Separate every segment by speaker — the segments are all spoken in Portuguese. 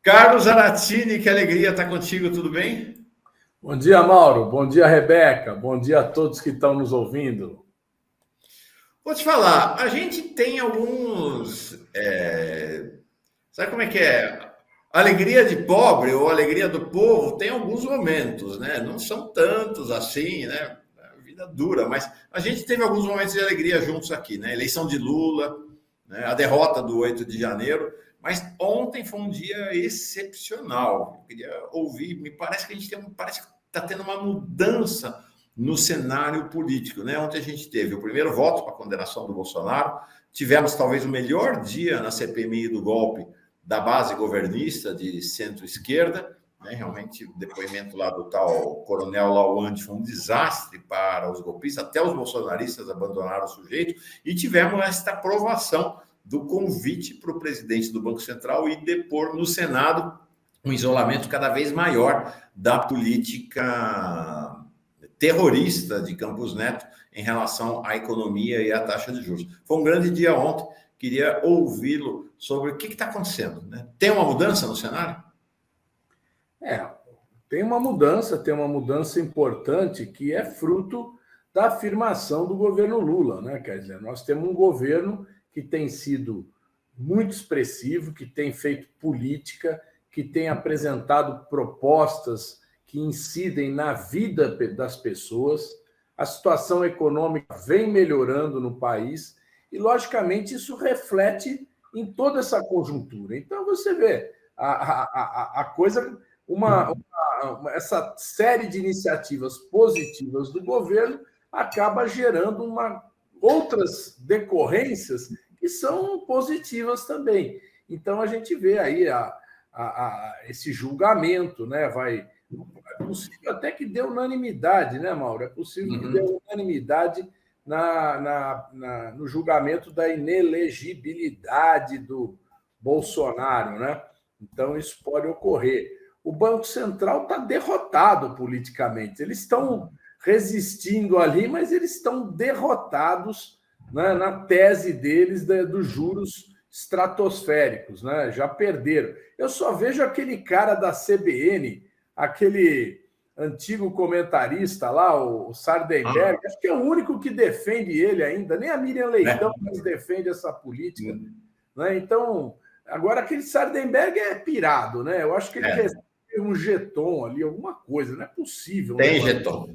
Speaker 1: Carlos Zaratini, que alegria estar contigo, tudo bem?
Speaker 2: Bom dia, Mauro. Bom dia, Rebeca. Bom dia a todos que estão nos ouvindo.
Speaker 1: Vou te falar, a gente tem alguns. Sabe como é que é? Alegria de pobre ou alegria do povo tem alguns momentos, né? Não são tantos assim, né? A vida dura, mas a gente teve alguns momentos de alegria juntos aqui, né? Eleição de Lula, né? A derrota do 8 de janeiro. Mas ontem foi um dia excepcional. Eu queria ouvir, me parece que a gente parece que está tendo uma mudança no cenário político, né? Ontem a gente teve o primeiro voto para a condenação do Bolsonaro, tivemos talvez o melhor dia na CPMI do golpe da base governista de centro-esquerda, né? Realmente o depoimento lá do tal coronel Lawande foi um desastre para os golpistas, até os bolsonaristas abandonaram o sujeito, e tivemos esta aprovação do convite para o presidente do Banco Central e depor no Senado um isolamento cada vez maior da política terrorista de Campos Neto em relação à economia e à taxa de juros. Foi um grande dia ontem, queria ouvi-lo sobre o que está acontecendo, né? Tem uma mudança no cenário?
Speaker 2: Tem uma mudança importante que é fruto da afirmação do governo Lula, né? Quer dizer, nós temos um governo que tem sido muito expressivo, que tem feito política, que tem apresentado propostas que incidem na vida das pessoas. A situação econômica vem melhorando no país e, logicamente, isso reflete em toda essa conjuntura. Então, você vê a coisa, essa série de iniciativas positivas do governo acaba gerando outras decorrências que são positivas também. Então, a gente vê aí esse julgamento, né? É possível até que dê unanimidade, né, Mauro? É possível que dê unanimidade no julgamento da inelegibilidade do Bolsonaro, né? Então, isso pode ocorrer. O Banco Central está derrotado politicamente. Eles estão resistindo ali, mas eles estão derrotados, né, na tese deles dos juros estratosféricos, né? Já perderam. Eu só vejo aquele cara da CBN, aquele antigo comentarista lá, o Sardenberg, acho que é o único que defende ele ainda, nem a Miriam Leitão mais defende essa política. Né? Então, agora aquele Sardenberg é pirado, né? Eu acho que ele recebe um jeton ali, alguma coisa, não é possível.
Speaker 1: Tem jeton,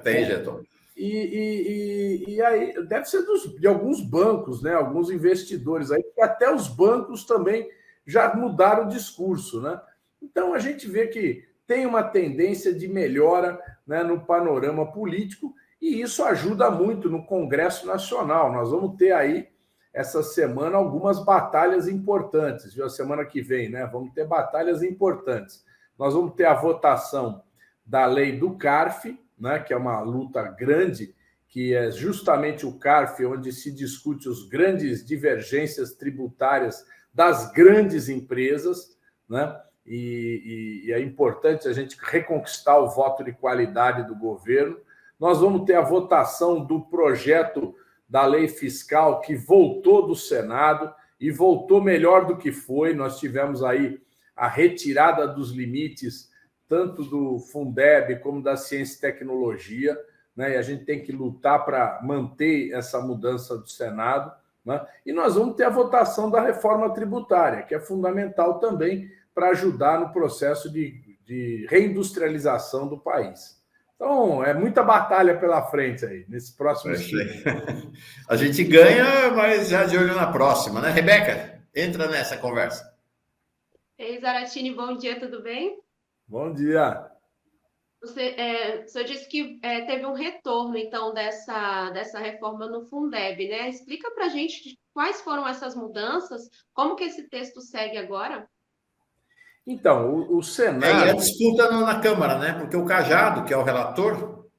Speaker 1: tem jeton.
Speaker 2: E aí deve ser de alguns bancos, né? Alguns investidores aí, porque até os bancos também já mudaram o discurso, né? Então a gente vê que tem uma tendência de melhora, né, no panorama político, e isso ajuda muito no Congresso Nacional. Nós vamos ter aí essa semana algumas batalhas importantes, viu? A semana que vem, né? Vamos ter batalhas importantes. Nós vamos ter a votação da lei do CARF, né, que é uma luta grande, que é justamente o CARF, onde se discute as grandes divergências tributárias das grandes empresas, né? E é importante a gente reconquistar o voto de qualidade do governo. Nós vamos ter a votação do projeto da lei fiscal, que voltou do Senado e voltou melhor do que foi. Nós tivemos aí a retirada dos limites tanto do Fundeb como da Ciência e Tecnologia, né? E a gente tem que lutar para manter essa mudança do Senado, né? E nós vamos ter a votação da reforma tributária, que é fundamental também para ajudar no processo de reindustrialização do país. Então, é muita batalha pela frente aí, nesse próximo
Speaker 1: ano. A gente ganha, mas já de olho na próxima, né? Rebeca, entra nessa conversa.
Speaker 3: Ei, Zaratini, bom dia, tudo bem?
Speaker 2: Bom dia.
Speaker 3: O senhor disse que teve um retorno, então, dessa reforma no Fundeb, né? Explica para a gente quais foram essas mudanças, como que esse texto segue agora?
Speaker 2: Então, o Senado...
Speaker 1: E a disputa na Câmara, né? Porque o Cajado, que é o relator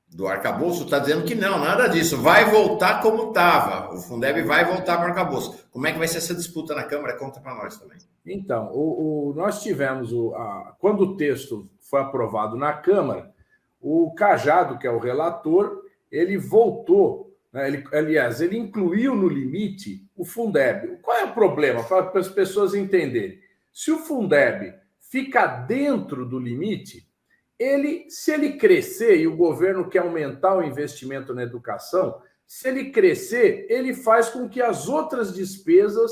Speaker 1: do arcabouço, está dizendo que não, nada disso. Vai voltar como estava. O Fundeb vai voltar para o arcabouço. Como é que vai ser essa disputa na Câmara? Conta para nós também.
Speaker 2: Então, nós tivemos... quando o texto foi aprovado na Câmara, o Cajado, que é o relator, ele voltou, né? Aliás, ele incluiu no limite o Fundeb. Qual é o problema? Para as pessoas entenderem. Se o Fundeb fica dentro do limite, se ele crescer, e o governo quer aumentar o investimento na educação, se ele crescer, ele faz com que as outras despesas,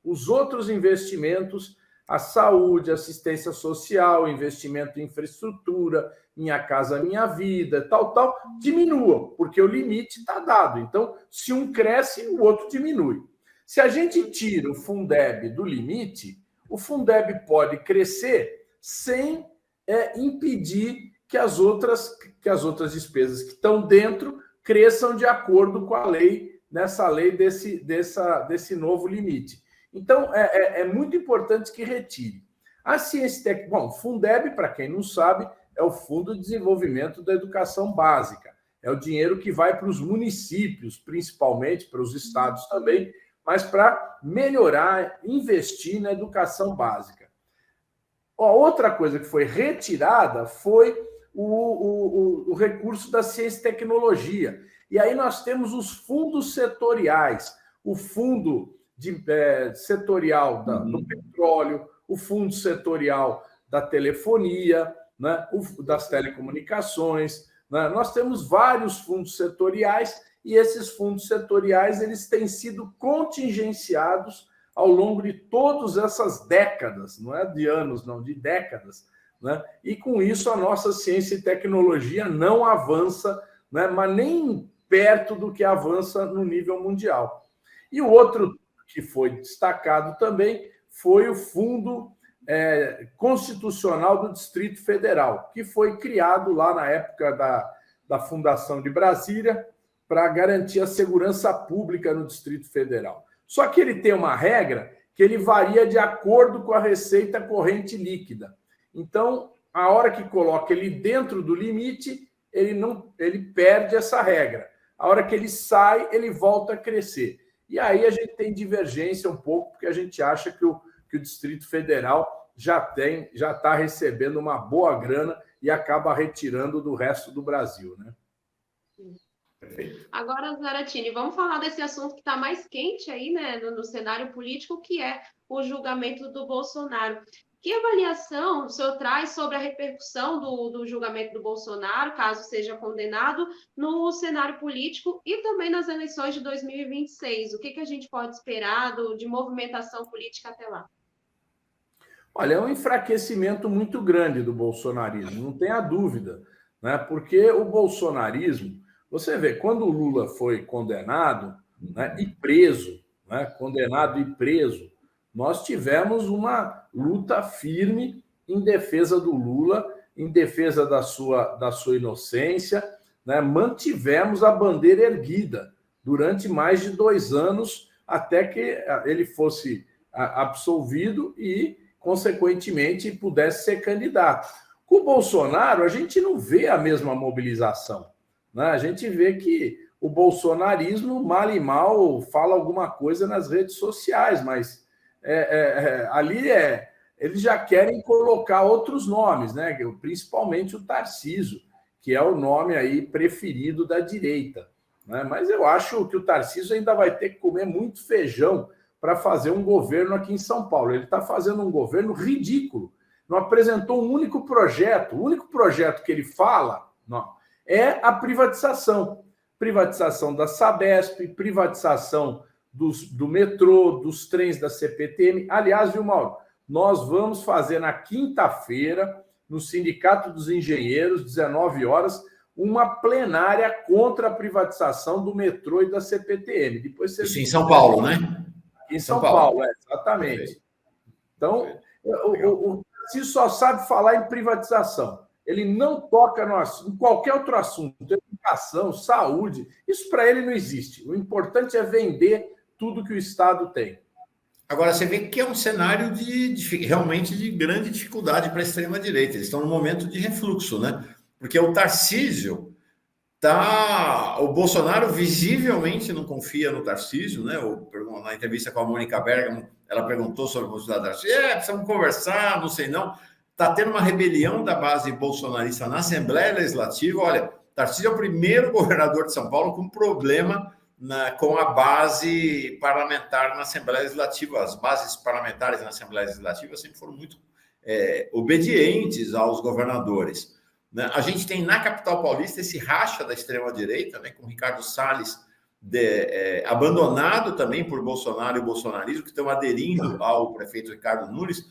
Speaker 2: os outros investimentos, a saúde, assistência social, investimento em infraestrutura, Minha Casa Minha Vida, tal, diminuam, porque o limite está dado. Então, se um cresce, o outro diminui. Se a gente tira o Fundeb do limite, o Fundeb pode crescer sem impedir que as outras despesas que estão dentro cresçam de acordo com a lei, nessa lei desse novo limite. Então, é muito importante que retire. A ciência técnica... Bom, Fundeb, para quem não sabe, é o Fundo de Desenvolvimento da Educação Básica. É o dinheiro que vai para os municípios, principalmente, para os estados também, mas para melhorar, investir na educação básica. Outra coisa que foi retirada foi o recurso da ciência e tecnologia. E aí nós temos os fundos setoriais, o fundo setorial do petróleo, o fundo setorial da telefonia, né, das telecomunicações. Né? Nós temos vários fundos setoriais e esses fundos setoriais eles têm sido contingenciados ao longo de todas essas décadas, não é de anos, não, de décadas. Né? E com isso a nossa ciência e tecnologia não avança, né, mas nem perto do que avança no nível mundial. E o outro que foi destacado também foi o Fundo Constitucional do Distrito Federal, que foi criado lá na época da fundação de Brasília para garantir a segurança pública no Distrito Federal. Só que ele tem uma regra que ele varia de acordo com a receita corrente líquida. Então, a hora que coloca ele dentro do limite, ele perde essa regra. A hora que ele sai, ele volta a crescer. E aí a gente tem divergência um pouco, porque a gente acha que o Distrito Federal já está recebendo uma boa grana e acaba retirando do resto do Brasil, né?
Speaker 3: Agora, Zaratini, vamos falar desse assunto que está mais quente aí, né, no cenário político, que é o julgamento do Bolsonaro. Que avaliação o senhor traz sobre a repercussão do julgamento do Bolsonaro, caso seja condenado, no cenário político e também nas eleições de 2026? O que a gente pode esperar de movimentação política até lá?
Speaker 2: Olha, é um enfraquecimento muito grande do bolsonarismo, não tenha dúvida, né? Porque o bolsonarismo, você vê, quando o Lula foi condenado, né, e preso, né, condenado e preso, nós tivemos uma luta firme em defesa do Lula, em defesa da sua inocência, né? Mantivemos a bandeira erguida durante mais de 2 anos, até que ele fosse absolvido e, consequentemente, pudesse ser candidato. Com o Bolsonaro, a gente não vê a mesma mobilização, né? A gente vê que o bolsonarismo, mal e mal, fala alguma coisa nas redes sociais, mas ali eles já querem colocar outros nomes, né? Principalmente o Tarcísio, que é o nome aí preferido da direita, né? Mas eu acho que o Tarcísio ainda vai ter que comer muito feijão para fazer um governo aqui em São Paulo. Ele está fazendo um governo ridículo. Não apresentou um único projeto. O único projeto que ele fala é a privatização. Privatização da Sabesp, privatização do metrô, dos trens da CPTM. Aliás, viu, Mauro? Nós vamos fazer na quinta-feira, no Sindicato dos Engenheiros, 19 horas, uma plenária contra a privatização do metrô e da CPTM. Depois
Speaker 1: Isso em São Paulo, né?
Speaker 2: Em São Paulo, exatamente. Então, o Tarcísio só sabe falar em privatização. Ele não toca em qualquer outro assunto, educação, saúde. Isso para ele não existe. O importante é vender tudo que o Estado tem.
Speaker 1: Agora, você vê que é um cenário realmente de grande dificuldade para a extrema-direita. Eles estão num momento de refluxo, né? Porque o Tarcísio o Bolsonaro visivelmente não confia no Tarcísio, né? Na entrevista com a Mônica Bergamo, ela perguntou sobre a possibilidade do Tarcísio. Precisamos conversar, não sei não. Está tendo uma rebelião da base bolsonarista na Assembleia Legislativa. Olha, Tarcísio é o primeiro governador de São Paulo com problema com a base parlamentar na Assembleia Legislativa. As bases parlamentares na Assembleia Legislativa sempre foram muito obedientes aos governadores. Né? A gente tem na capital paulista esse racha da extrema-direita, né, com Ricardo Salles abandonado também por Bolsonaro e o bolsonarismo, que estão aderindo ao prefeito Ricardo Nunes.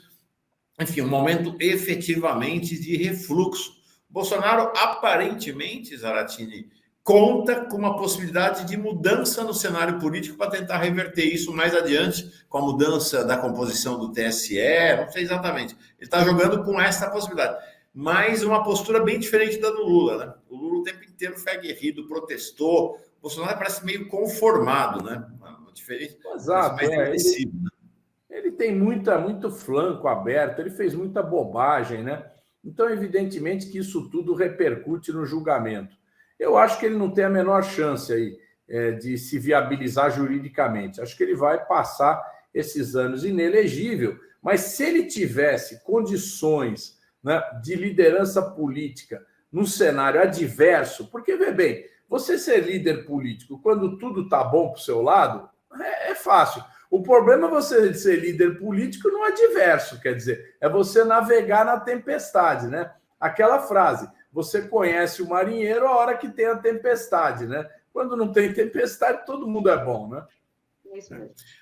Speaker 1: Enfim, um momento efetivamente de refluxo. Bolsonaro, aparentemente, Zaratini, conta com uma possibilidade de mudança no cenário político para tentar reverter isso mais adiante, com a mudança da composição do TSE, não sei exatamente. Ele está jogando com essa possibilidade. Mas uma postura bem diferente da do Lula, né? O Lula o tempo inteiro foi aguerrido, protestou. O Bolsonaro parece meio conformado, né? Diferente,
Speaker 2: exato,
Speaker 1: mais agressivo, né?
Speaker 2: Ele tem muito flanco aberto, ele fez muita bobagem, né? Então, evidentemente que isso tudo repercute no julgamento. Eu acho que ele não tem a menor chance aí de se viabilizar juridicamente. Acho que ele vai passar esses anos inelegível, mas se ele tivesse condições, né, de liderança política num cenário adverso, porque, vê bem, você ser líder político quando tudo está bom para o seu lado, é fácil. O problema é você ser líder político no adverso, quer dizer, é você navegar na tempestade, né? Aquela frase, você conhece o marinheiro a hora que tem a tempestade, né? Quando não tem tempestade, todo mundo é bom, né?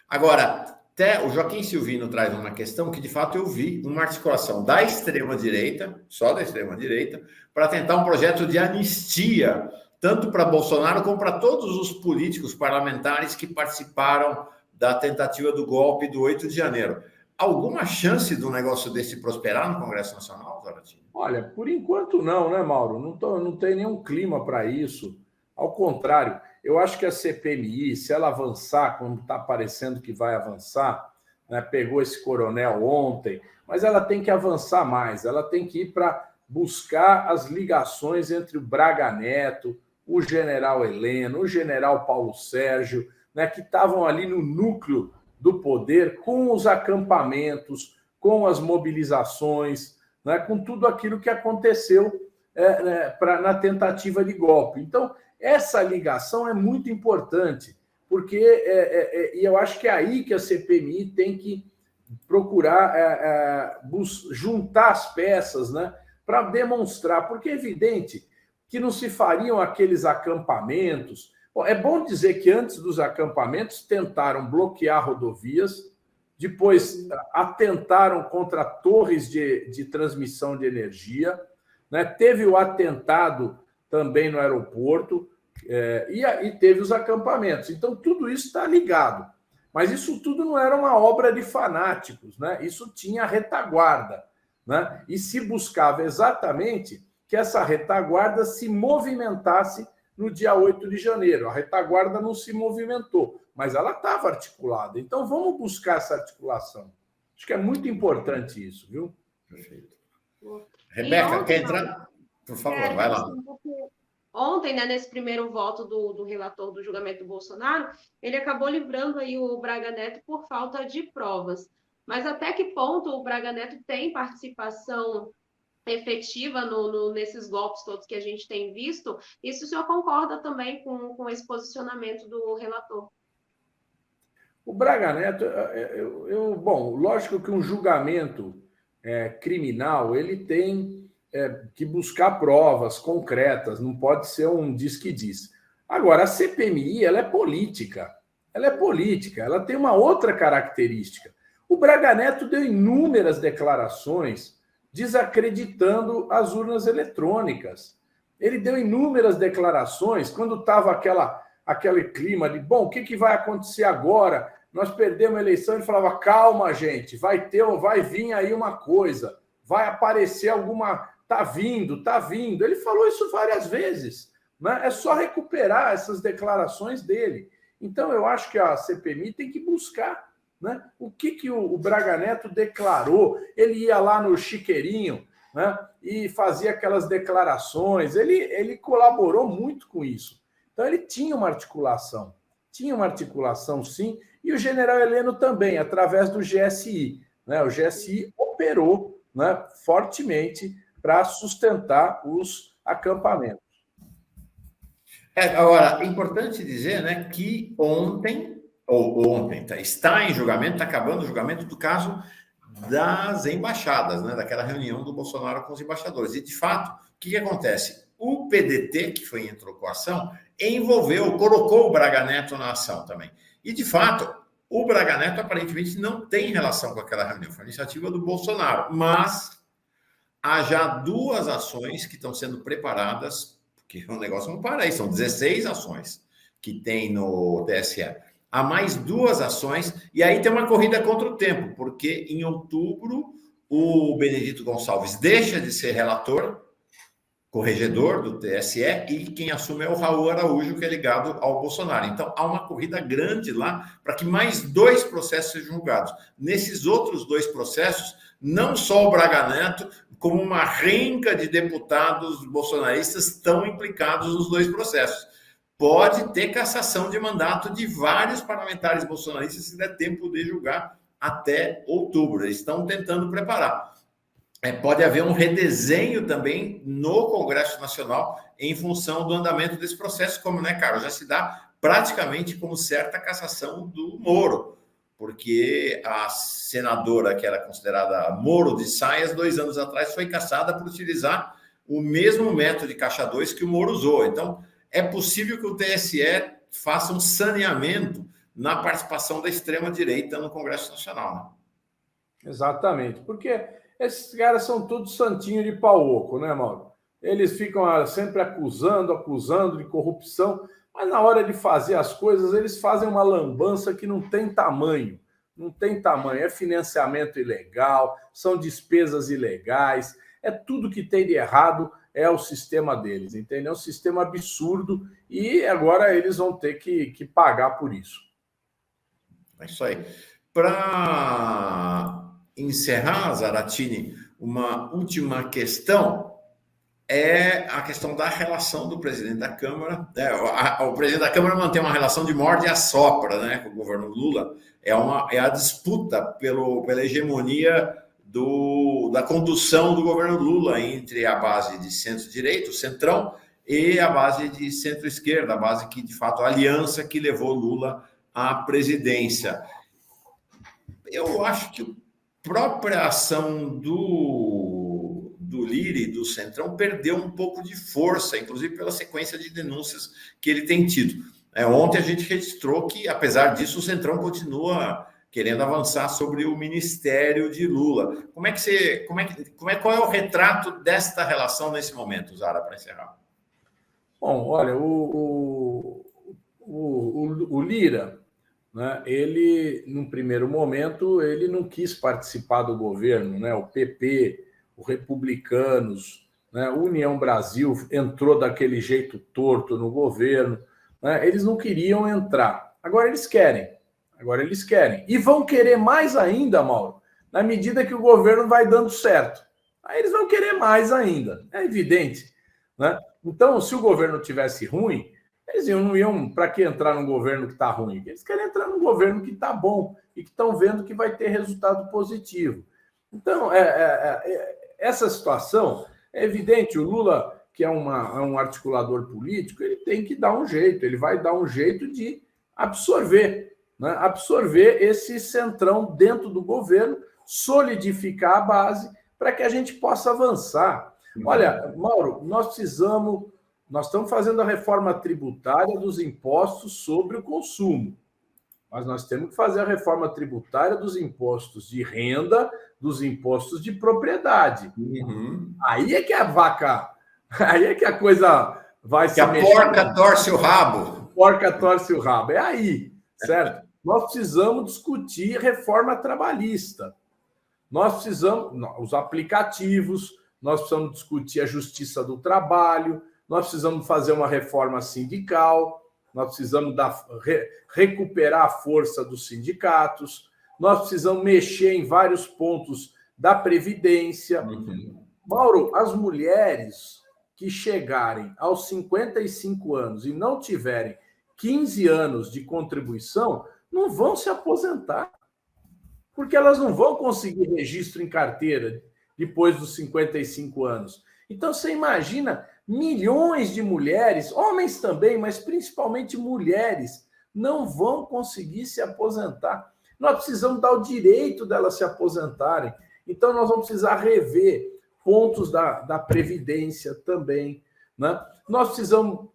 Speaker 1: Agora, até o Joaquim Silvino traz uma questão que, de fato, eu vi uma articulação da extrema-direita, só da extrema-direita, para tentar um projeto de anistia, tanto para Bolsonaro como para todos os políticos parlamentares que participaram da tentativa do golpe do 8 de janeiro. Alguma chance do negócio desse prosperar no Congresso Nacional, Zaratini?
Speaker 2: Olha, por enquanto não, né, Mauro? Não tem nenhum clima para isso. Ao contrário, eu acho que a CPMI, se ela avançar, como está parecendo que vai avançar, né, pegou esse coronel ontem, mas ela tem que avançar mais, ela tem que ir para buscar as ligações entre o Braga Neto, o general Heleno, o general Paulo Sérgio, né, que estavam ali no núcleo do poder, com os acampamentos, com as mobilizações, né, com tudo aquilo que aconteceu na tentativa de golpe. Então, essa ligação é muito importante, porque e eu acho que é aí que a CPMI tem que procurar juntar as peças, né, para demonstrar, porque é evidente que não se fariam aqueles acampamentos. Bom, é bom dizer que antes dos acampamentos tentaram bloquear rodovias, depois atentaram contra torres de transmissão de energia, né? Teve o atentado também no aeroporto e teve os acampamentos. Então, tudo isso está ligado. Mas isso tudo não era uma obra de fanáticos, né? Isso tinha retaguarda, né? E se buscava exatamente que essa retaguarda se movimentasse no dia 8 de janeiro. A retaguarda não se movimentou, mas ela estava articulada. Então, vamos buscar essa articulação. Acho que é muito importante isso, viu?
Speaker 1: Perfeito. Rebeca,
Speaker 3: ontem,
Speaker 1: quer entrar? Por favor, vai lá.
Speaker 3: Ontem, né, nesse primeiro voto do relator do julgamento do Bolsonaro, ele acabou livrando aí o Braga Neto por falta de provas. Mas até que ponto o Braga Neto tem participação efetiva nesses golpes todos que a gente tem visto? Isso o senhor concorda também com esse posicionamento do relator?
Speaker 2: O Braga Neto, bom, lógico que um julgamento criminal, ele tem que buscar provas concretas, não pode ser um diz-que-diz. Agora, a CPMI, ela é política, ela tem uma outra característica. O Braga Neto deu inúmeras declarações desacreditando as urnas eletrônicas. Ele deu inúmeras declarações quando estava aquele clima de, bom, o que vai acontecer agora? Nós perdemos a eleição, ele falava, calma, gente, vai vir aí uma coisa, vai aparecer alguma... Tá vindo. Ele falou isso várias vezes, né? É só recuperar essas declarações dele. Então, eu acho que a CPMI tem que buscar, né, o que o Braga Neto declarou. Ele ia lá no Chiqueirinho, né, e fazia aquelas declarações. Ele colaborou muito com isso. Então, ele tinha uma articulação, sim, e o general Heleno também, através do GSI. Né? O GSI operou, né, fortemente para sustentar os acampamentos.
Speaker 1: Agora, é importante dizer, né, que ontem, está em julgamento, está acabando o julgamento do caso das embaixadas, né, daquela reunião do Bolsonaro com os embaixadores. E, de fato, o que acontece? O PDT, que entrou com a ação, colocou o Braga Neto na ação também. E, de fato, o Braga Neto aparentemente não tem relação com aquela reunião, foi iniciativa do Bolsonaro, mas há já 2 ações que estão sendo preparadas, porque o negócio não para aí, são 16 ações que tem no TSE. Há mais 2 ações, e aí tem uma corrida contra o tempo, porque em outubro o Benedito Gonçalves deixa de ser relator, corregedor do TSE, e quem assume é o Raul Araújo, que é ligado ao Bolsonaro. Então, há uma corrida grande lá para que mais 2 processos sejam julgados. Nesses outros 2 processos, não só o Braga Neto, como uma renca de deputados bolsonaristas estão implicados nos 2 processos. Pode ter cassação de mandato de vários parlamentares bolsonaristas se der tempo de julgar até outubro. Eles estão tentando preparar. Pode haver um redesenho também no Congresso Nacional em função do andamento desse processo, como, né, Carlos, já se dá praticamente como certa cassação do Moro, porque a senadora que era considerada Moro de Saias, 2 anos atrás, foi cassada por utilizar o mesmo método de caixa 2 que o Moro usou. Então, é possível que o TSE faça um saneamento na participação da extrema-direita no Congresso Nacional.
Speaker 2: Né? Exatamente, porque esses caras são todos santinho de pau oco, né, Mauro? Eles ficam sempre acusando de corrupção, mas na hora de fazer as coisas, eles fazem uma lambança que não tem tamanho. Não tem tamanho. É financiamento ilegal, são despesas ilegais, é tudo que tem de errado é o sistema deles, entendeu? É um sistema absurdo e agora eles vão ter que pagar por isso.
Speaker 1: É isso aí. Para encerrar, Zaratini, uma última questão é a questão da relação do presidente da Câmara. O presidente da Câmara mantém uma relação de morde e assopra, né, com o governo Lula. É a disputa pela hegemonia da condução do governo Lula entre a base de centro-direita, o centrão, e a base de centro-esquerda, a base que, de fato, a aliança que levou Lula à presidência. Eu acho que a própria ação do Lira e do Centrão perdeu um pouco de força, inclusive pela sequência de denúncias que ele tem tido. Ontem a gente registrou que, apesar disso, o Centrão continua querendo avançar sobre o ministério de Lula. Qual é o retrato desta relação nesse momento, Zara, para encerrar?
Speaker 2: Bom, olha, o Lira, né, ele, num primeiro momento, ele não quis participar do governo, né? O PP, os Republicanos, né, União Brasil entrou daquele jeito torto no governo, né? Eles não queriam entrar. Agora eles querem. E vão querer mais ainda, Mauro, na medida que o governo vai dando certo. Aí eles vão querer mais ainda, é evidente, né? Então, se o governo tivesse ruim, eles não iam, para que entrar num governo que está ruim? Eles querem entrar num governo que está bom e que estão vendo que vai ter resultado positivo. Então, essa situação é evidente. O Lula, que é um articulador político, ele tem que dar um jeito, ele vai dar um jeito de absorver, né? Absorver esse centrão dentro do governo, solidificar a base para que a gente possa avançar. Olha, Mauro, nós estamos fazendo a reforma tributária dos impostos sobre o consumo, mas nós temos que fazer a reforma tributária dos impostos de renda, dos impostos de propriedade.
Speaker 1: Uhum.
Speaker 2: Aí é que a coisa vai se mexer.
Speaker 1: Que a porca torce o rabo.
Speaker 2: Porca torce o rabo. É aí, certo? Nós precisamos discutir reforma trabalhista. Nós precisamos, os aplicativos, nós precisamos discutir a justiça do trabalho, nós precisamos fazer uma reforma sindical, nós precisamos recuperar a força dos sindicatos, nós precisamos mexer em vários pontos da Previdência. Uhum. Mauro, as mulheres que chegarem aos 55 anos e não tiverem 15 anos de contribuição, não vão se aposentar, porque elas não vão conseguir registro em carteira depois dos 55 anos. Então, você imagina milhões de mulheres, homens também, mas principalmente mulheres, não vão conseguir se aposentar. Nós precisamos dar o direito delas se aposentarem. Então, nós vamos precisar rever pontos da Previdência também, né? Nós precisamos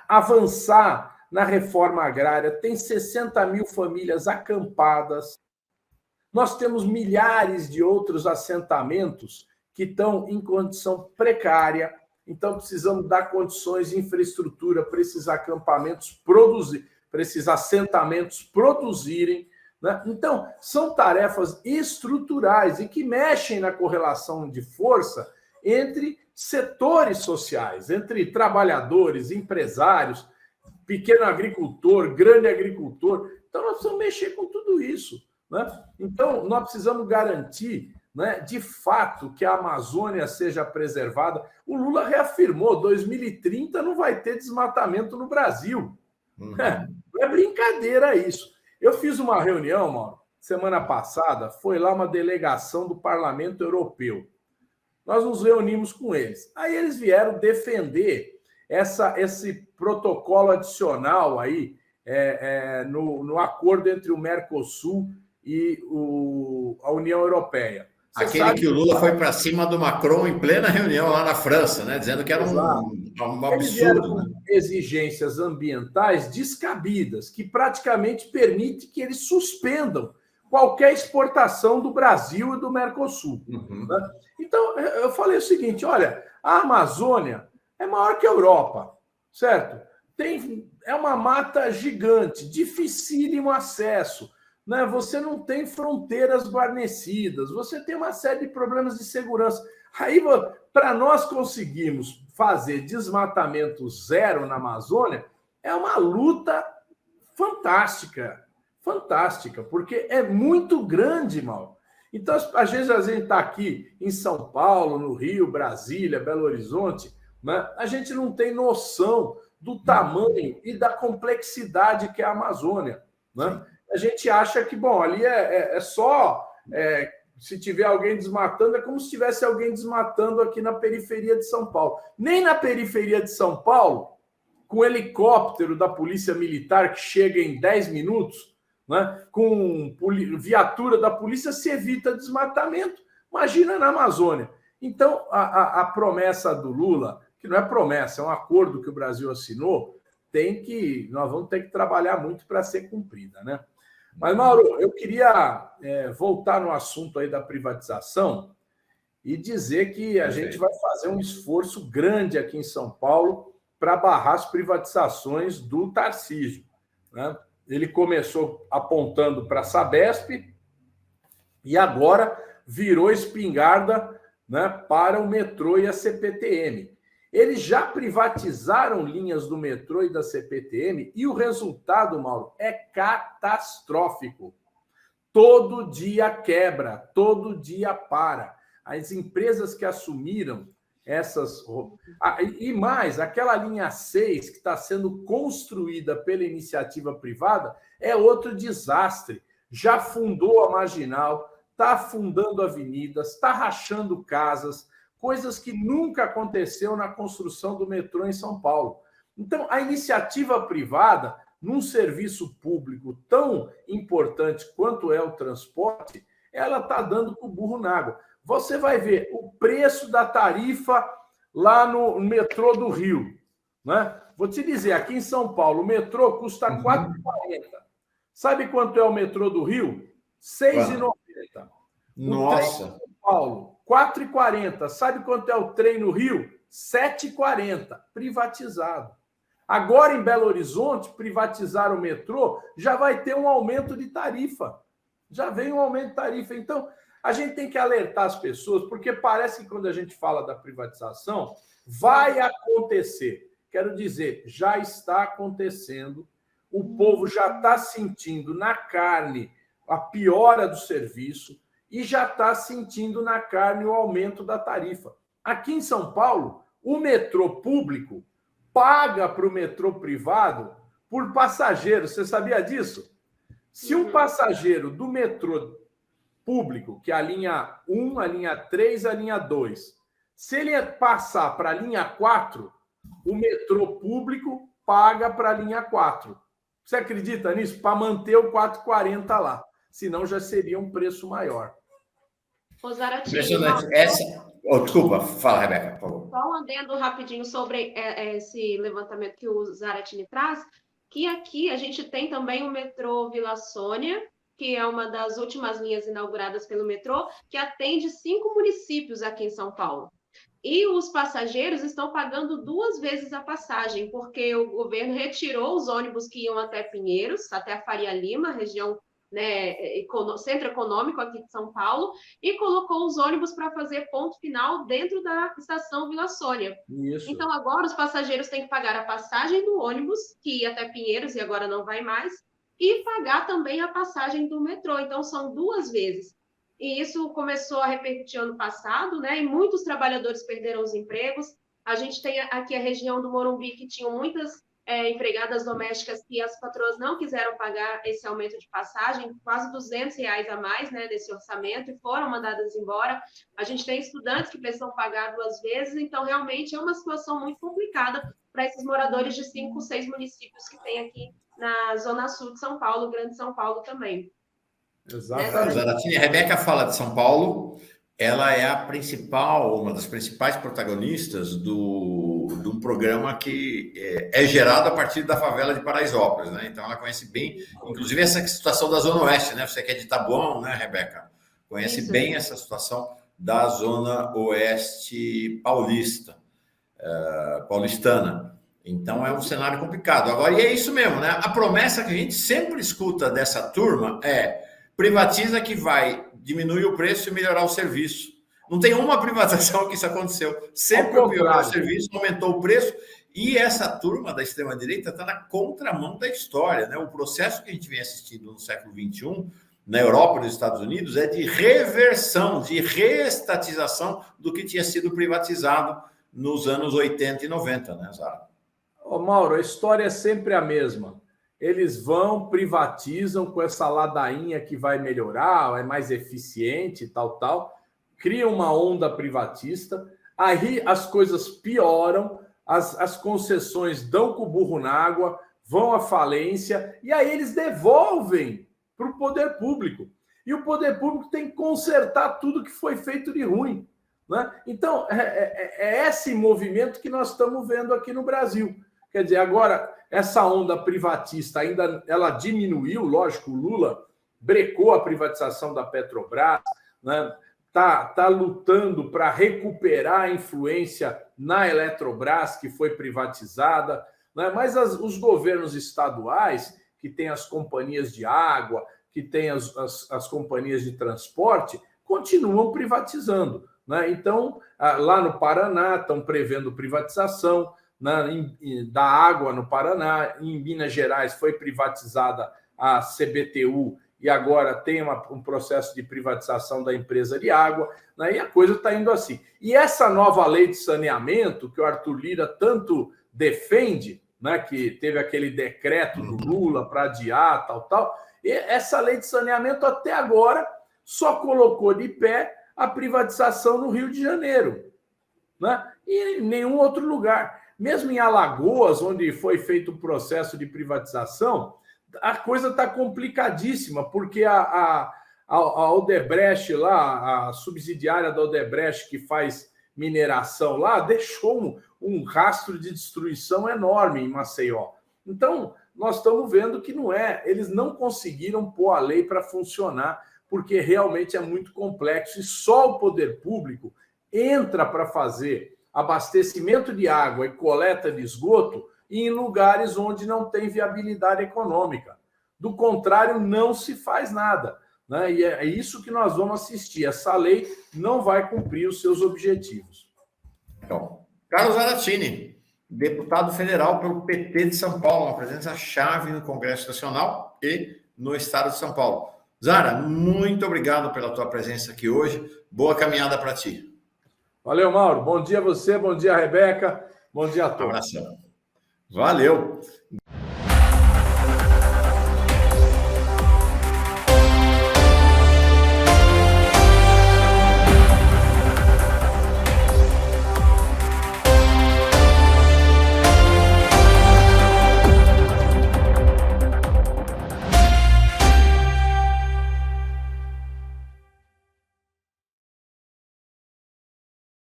Speaker 2: avançar na reforma agrária. Tem 60 mil famílias acampadas. Nós temos milhares de outros assentamentos que estão em condição precária. Então, precisamos dar condições de infraestrutura para esses acampamentos produzir, para esses assentamentos produzirem, né? Então, são tarefas estruturais e que mexem na correlação de força entre setores sociais, entre trabalhadores, empresários, pequeno agricultor, grande agricultor. Então, nós precisamos mexer com tudo isso, né? Então, nós precisamos garantir, né, de fato, que a Amazônia seja preservada. O Lula reafirmou, 2030 não vai ter desmatamento no Brasil. Uhum. Não é brincadeira isso. Eu fiz uma reunião, Mauro, semana passada, foi lá uma delegação do Parlamento Europeu. Nós nos reunimos com eles. Aí eles vieram defender esse protocolo adicional aí no acordo entre o Mercosul e a União Europeia.
Speaker 1: Aquele que o Lula foi para cima do Macron em plena reunião lá na França, né? Dizendo que era um absurdo.
Speaker 2: Né? Exigências ambientais descabidas, que praticamente permite que eles suspendam qualquer exportação do Brasil e do Mercosul. Uhum. Né? Então, eu falei o seguinte, olha, a Amazônia é maior que a Europa, certo? É uma mata gigante, dificílimo acesso, né? Você não tem fronteiras guarnecidas, você tem uma série de problemas de segurança. Aí, para nós conseguirmos fazer desmatamento zero na Amazônia, é uma luta fantástica, porque é muito grande, Mauro. Então, às vezes a gente está aqui em São Paulo, no Rio, Brasília, Belo Horizonte, né? A gente não tem noção do tamanho e da complexidade que é a Amazônia, né? A gente acha que, bom, ali é só... se tiver alguém desmatando, é como se tivesse alguém desmatando aqui na periferia de São Paulo. Nem na periferia de São Paulo, com o helicóptero da Polícia Militar que chega em 10 minutos, né, com viatura da polícia, se evita desmatamento. Imagina na Amazônia. Então, a promessa do Lula, que não é promessa, é um acordo que o Brasil assinou, nós vamos ter que trabalhar muito para ser cumprida, né? Mas, Mauro, eu queria voltar no assunto aí da privatização e dizer que a gente vai fazer um esforço grande aqui em São Paulo para barrar as privatizações do Tarcísio, né? Ele começou apontando para a Sabesp e agora virou espingarda, né, para o metrô e a CPTM. Eles já privatizaram linhas do metrô e da CPTM e o resultado, Mauro, é catastrófico. Todo dia quebra, todo dia para. As empresas que assumiram essas... E mais, aquela linha 6 que está sendo construída pela iniciativa privada é outro desastre. Já fundou a Marginal, está afundando avenidas, está rachando casas, coisas que nunca aconteceu na construção do metrô em São Paulo. Então, a iniciativa privada, num serviço público tão importante quanto é o transporte, ela está dando com o burro na água. Você vai ver o preço da tarifa lá no metrô do Rio, né? Vou te dizer, aqui em São Paulo, o metrô custa R$ 4,40. Sabe quanto é o metrô do Rio? R$ 6,90.
Speaker 1: Nossa!
Speaker 2: São Paulo, R$ 4,40. Sabe quanto é o trem no Rio? R$ 7,40. Privatizado. Agora, em Belo Horizonte, privatizar o metrô, já vai ter um aumento de tarifa. Já vem um aumento de tarifa. Então, a gente tem que alertar as pessoas, porque parece que quando a gente fala da privatização, vai acontecer. Quero dizer, já está acontecendo. O povo já está sentindo na carne a piora do serviço e já está sentindo na carne o aumento da tarifa. Aqui em São Paulo, o metrô público paga para o metrô privado por passageiro. Você sabia disso? Se um passageiro do metrô público, que é a linha 1, a linha 3, a linha 2, Se ele passar para a linha 4, o metrô público paga para a linha 4. Você acredita nisso? Para manter o 4,40 lá. Senão já seria um preço maior.
Speaker 1: Impressionante. Desculpa, fala, Rebeca, por favor.
Speaker 3: Só um adendo rapidinho sobre esse levantamento que o Zaratini traz, que aqui a gente tem também o metrô Vila Sônia, que é uma das últimas linhas inauguradas pelo metrô, que atende 5 municípios aqui em São Paulo. E os passageiros estão pagando 2 vezes a passagem, porque o governo retirou os ônibus que iam até Pinheiros, até a Faria Lima, região, né, centro econômico aqui de São Paulo, e colocou os ônibus para fazer ponto final dentro da estação Vila Sônia.
Speaker 2: Isso.
Speaker 3: Então, agora os passageiros têm que pagar a passagem do ônibus, que ia até Pinheiros e agora não vai mais, e pagar também a passagem do metrô. Então, são 2 vezes. E isso começou a repercutir ano passado, né? E muitos trabalhadores perderam os empregos. A gente tem aqui a região do Morumbi, que tinham muitas empregadas domésticas que as patroas não quiseram pagar esse aumento de passagem, quase R$200 a mais, né, desse orçamento, e foram mandadas embora. A gente tem estudantes que precisam pagar 2 vezes, então realmente é uma situação muito complicada para esses moradores de 5, 6 municípios que tem aqui na Zona Sul de São Paulo, Grande São Paulo também.
Speaker 2: Exatamente.
Speaker 1: A Rebeca fala de São Paulo, ela é uma das principais protagonistas de um programa que é gerado a partir da favela de Paraisópolis, né? Então ela conhece bem, inclusive essa situação da Zona Oeste, né? Você que é de Taboão, né, Rebeca? Conhece bem essa situação da Zona Oeste paulistana. Então é um cenário complicado. Agora, e é isso mesmo, né? A promessa que a gente sempre escuta dessa turma é: privatiza que vai diminuir o preço e melhorar o serviço. Não tem uma privatização que isso aconteceu. Sempre piorou o serviço, aumentou o preço. E essa turma da extrema-direita está na contramão da história, né? O processo que a gente vem assistindo no século XXI, na Europa e nos Estados Unidos, é de reversão, de reestatização do que tinha sido privatizado nos anos 80 e 90, né, Zara?
Speaker 2: Ô, Mauro, a história é sempre a mesma. Eles vão, privatizam com essa ladainha que vai melhorar, é mais eficiente, tal, criam uma onda privatista, aí as coisas pioram, as concessões dão com o burro na água, vão à falência, e aí eles devolvem para o poder público. E o poder público tem que consertar tudo que foi feito de ruim, né? Então, é esse movimento que nós estamos vendo aqui no Brasil. Quer dizer, agora, essa onda privatista ainda ela diminuiu, lógico, o Lula brecou a privatização da Petrobras, né? Tá lutando para recuperar a influência na Eletrobras, que foi privatizada, né? Mas os governos estaduais, que têm as companhias de água, que têm as companhias de transporte, continuam privatizando, né? Então, lá no Paraná, estão prevendo privatização da água no Paraná. Em Minas Gerais foi privatizada a CBTU e agora tem um processo de privatização da empresa de água, né? E a coisa está indo assim. E essa nova lei de saneamento, que o Arthur Lira tanto defende, né, que teve aquele decreto do Lula para adiar, tal, e essa lei de saneamento até agora só colocou de pé a privatização no Rio de Janeiro, né? E em nenhum outro lugar. Mesmo em Alagoas, onde foi feito o processo de privatização, a coisa está complicadíssima, porque a Odebrecht lá, a subsidiária da Odebrecht que faz mineração lá, deixou um rastro de destruição enorme em Maceió. Então, nós estamos vendo que eles não conseguiram pôr a lei para funcionar, porque realmente é muito complexo e só o poder público entra para fazer abastecimento de água e coleta de esgoto em lugares onde não tem viabilidade econômica. Do contrário, não se faz nada, né? E é isso que nós vamos assistir. Essa lei não vai cumprir os seus objetivos.
Speaker 1: Então, Carlos Zaratini, deputado federal pelo PT de São Paulo, uma presença-chave no Congresso Nacional e no Estado de São Paulo. Zara, muito obrigado pela tua presença aqui hoje. Boa caminhada para ti.
Speaker 2: Valeu, Mauro. Bom dia a você, bom dia, Rebeca. Bom dia a todos.
Speaker 1: Um abração. Valeu.